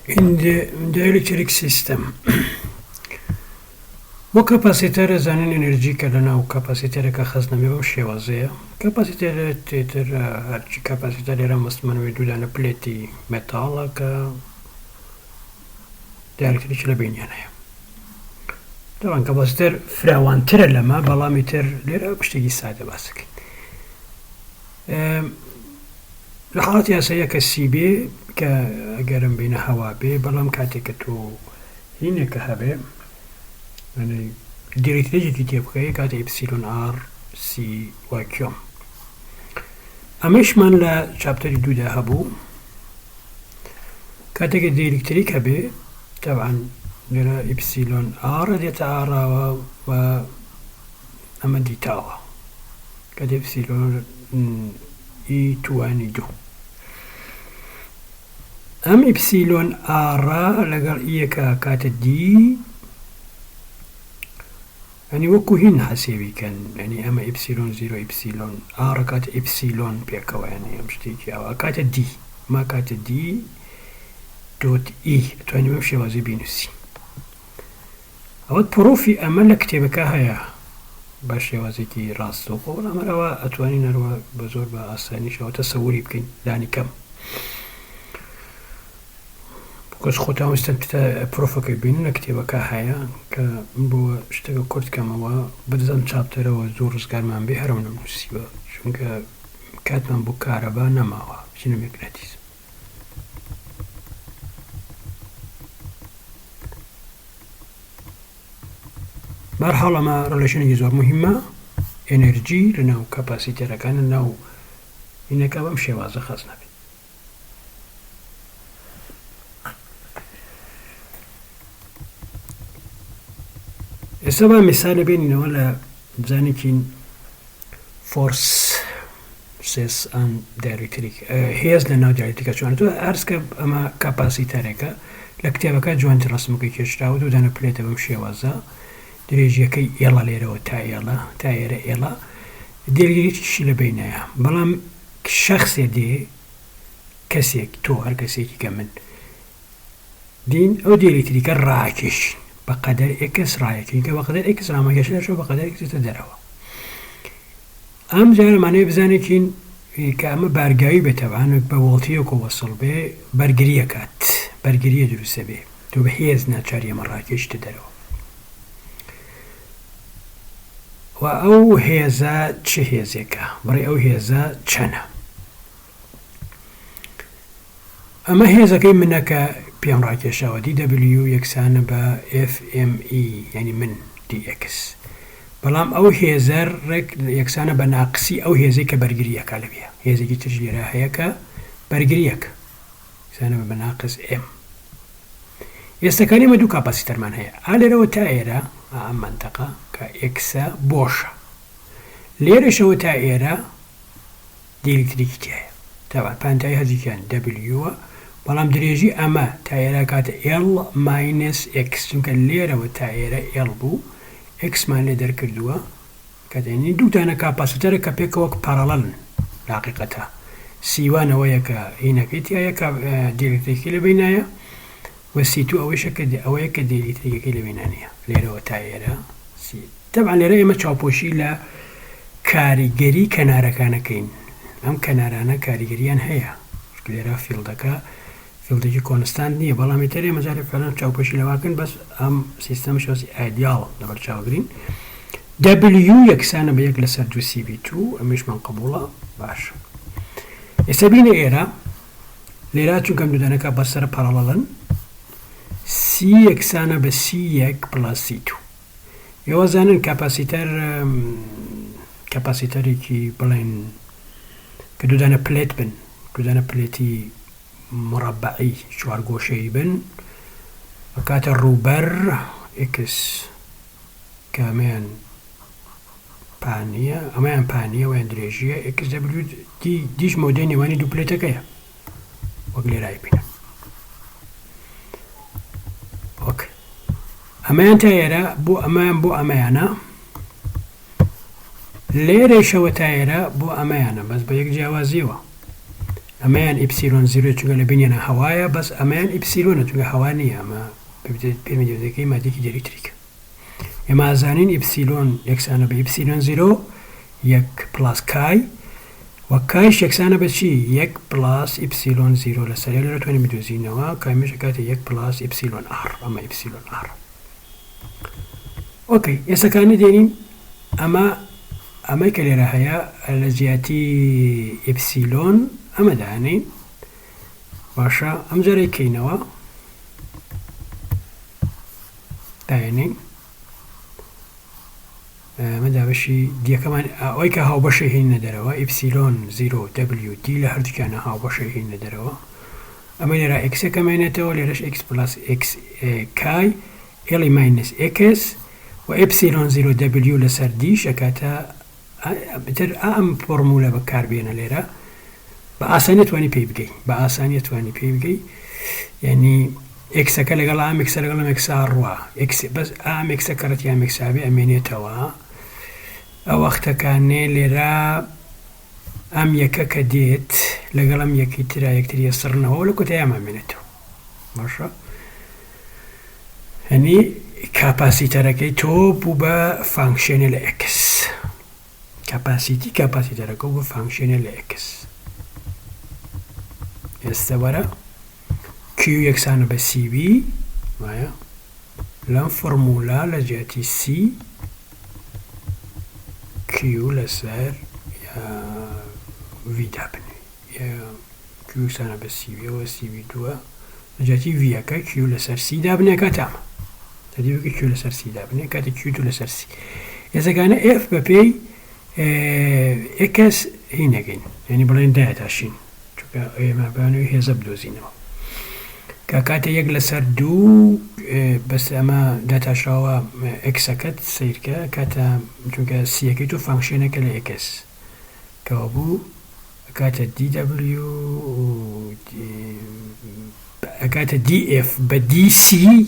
In the electric system وكاباسيتر زانين انرجي كلنا وكاباسيتر كخزنة بمشي وزيا كاباسيتر تيتر هرچی كاباسيتر يرى مستمن ويدودان بليتي ميتالا كا دايركتريش لبين يعني طبعا كاباسيتر فراوان تر لما بلاميتر ليرا بشتيجي ساعدة باسك الحالات ياسية كالسي بي كأقرم بين هوا بي بلام كاتيكتو هنا كهبه يعني ديريكتريجي تبقى كات إبسيلون آر سي واكيوم أمش من لا شابتر دو ده هبو كاتك ديريكتريك هبه طبعا لنا إبسيلون آر دي تعارى و أما دي تاوى كات إبسيلون إي تواني دو أم إبسيلون آر لقال إيكا كات دي يعني وكو هنا حسيبي كان يعني أما إبسيلون زيرو إبسيلون آر كات إبسيلون بيكو يعني أمشتيجي أو كات دي ما كات دي دوت إي تواني ممشي وزي بينوسي أود بروفي أما لكتبكا هيا باش وزي كي راس سوقو ولا مروا أتواني نروا بزور بأساني شو تصوري بكين لاني كم كوش خوتا مستنتتا بروفك بين نكتبه كهايا كبو اشتغل كورت كما هو بدزن شابتر وزور زكار من بيهرم نمسيبه شونك كاتمان بو كهربا نماوا شنو مغناطيس مرحلة ما ريليشن زور مهمة انرجي لنا كاباسيتي ركان انه انك بمشي واز خاصنا السبب مثال بيننا ولا بزانكين فورس سيس ان دايركتريك هيز لنا دايركتريك شو انتو ارسك اما كاباسيتي ركا لكتابك جوانت رسمك كيشتاو دو دانا بليتا بمشي وازا دريجي كي يلا ليرا وتا يلا تايرا يلا ديريجيش لبينها بلام شخص دي كسيك تو هر كسيك كمن دين او دايركتريك راكش بقدر إكس رايك إنك بقدر إكس راما كشلا شو بقدر إكس تدروا أم زين معناه بزانكين كأما برجعي بتبعاً بولتيو كوصل به برجرية كات برجرية درس به تو بحيز ناتشارية مراكش تدروا وأو هيزا تشهيزيكا بري أو هيزا تشنا أما هيزا كي منك بيان راكشة و دي دبليو يكسان با اف ام اي يعني من دي اكس بلام او هيزر رك يكسان با ناقصي او هيزي كبرجرية كالبيا هيزي جي تجلي راهية كبرجرية يكسان با ناقص ام يستكاني مدو كاباسيتر من هي على رو تائرة منطقة كاكسا بوشة ليرش و تائرة دي الكتريكتي طبعا بانتاي هذي كان دبليو بلام دريجي أما تايرة كات L minus X يمكن ليرة وتايرة L بو X ما ندر كردوا كات يعني دو تانا كاباسيتر كبيك وك parallel حقيقتها سيوانا وياك هنا كيتي أياك ديلكتريكي لبينايا والسي2 أويك ديلكتريكي لبينانيا ليرة وتايرة سي طبعا ليرة إما تشابوشي لا كاريجري كنارا كان كين أم كنارانا كاريجريان هيا ليرة فيلدكا فيلدكي كونستانت نية بلا ميتري مزاري فعلا تشابوشي لواكن بس أم سيستم شوزي ايديال نبر تشاوغرين W يكسانا بيك لسر دو سي بي 2 مش من قبولة باش السبينة إيرا ليرا چونكم دودانا كابسر parallelen سي يكسانا بسي يك بلاس سي 2 يوازانن كاباسيتر كي بلين كدودانا بليت بن دودانا بليتي مربعي شوار قوشي بن وكات الروبر اكس كمان بانية امان بانية وين دريجية اكس دبليو ديش موديني واني دوبليتا كيا وقلي رايبين اوكي امان تايرا بو امانا ليري شو تايرا بو امانا بس بيك جوازيوه أمان إبسيلون زيرو تقول لبنينا هوايا بس أمان إبسيلون تقول هوانية ما بيرميديو ذكي ما ديك جريتريك إما زانين إبسيلون يكسانا بإبسيلون زيرو يك بلاس كاي وكاي يكسانا بشي يك بلاس إبسيلون زيرو لسالي لرتواني مدوزينوا كاي مش كاتي يك بلاس إبسيلون آر أما إبسيلون آر أوكي يسكاني دينين أما كلي راهيا الجياتي إبسيلون أما دانين باشا أم جري كينوا دانين مدى بشي دي كمان اويكا هاو بشي هين دروا إبسيلون زيرو دبليو دي لهرد كان هاو بشي هين دروا أما لرا إكس كمينتو لراش إكس بلاس إكس كاي إلي ماينس إكس وإبسيلون زيرو دبليو لسر دي شكاتا بتر فورمولا بكار بينا لرا بآسانية تواني بيبقي يعني إكس كلا قلا إكس كلا إكس أروا إكس بس إكس كرت يا إكس أبي أميني توا أو وقت كان لرا يكا كديت لقلا يكي ترى يكتري يصرنا هو لو كنت يا أميني تو ماشا يعني capacity ركي تو بوبا functional إكس capacity ركو بوبا functional إكس يستبرا Q يكسانا بسي بي معايا لان فورمولا لجاتي سي Q لسر يا في دابني يا Q يكسانا بسي بي و سي بي دوا لجاتي في يكا Q لسر سي دابني كاتاما تديو Q لسر سي دابني كاتي Q تو لسر سي إذا كان F ببي إكس هينجين يعني بلين داعت عشين شوكا ما بانو يهزب دوزينو كاكاتا يجلس دو بس أما داتا شوا إكس كات سيركا كاتا جوكا سيكيتو فانكشن كلا إكس كابو كاتا دي دبليو كاتا دي إف بدي سي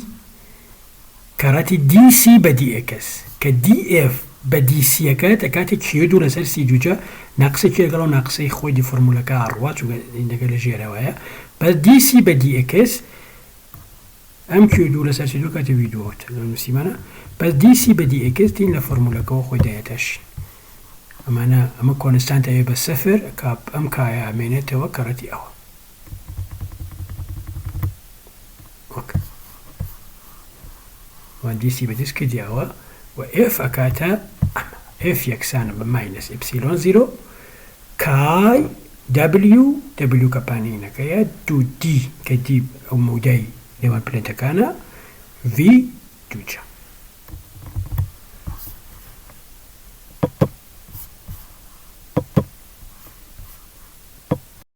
كاراتي دي سي بدي إكس كدي إف بدي سي كاتا كيودو لسر سي جوجا ناقصي كي قالوا ناقصي خوي دي فورمولا كاروا جوكا عندك الجيرا ويا بس دي سي بدي إكس أم كيودو لسر سي جوكا تفيدوات المسيمانا بس دي سي بدي إكس تين لفورمولا كو خوي دايتاش أما كونستانت أي بس صفر كاب أم كايا أمينة توا كاراتي أو أوكي وان دي سي بديس كدي أو وإف أكاتا إف يكسان بماينس إبسيلون زيرو كاي دبليو كابانينا كايا دو دي كدي أو موداي لما بلنتا كانا في دوجا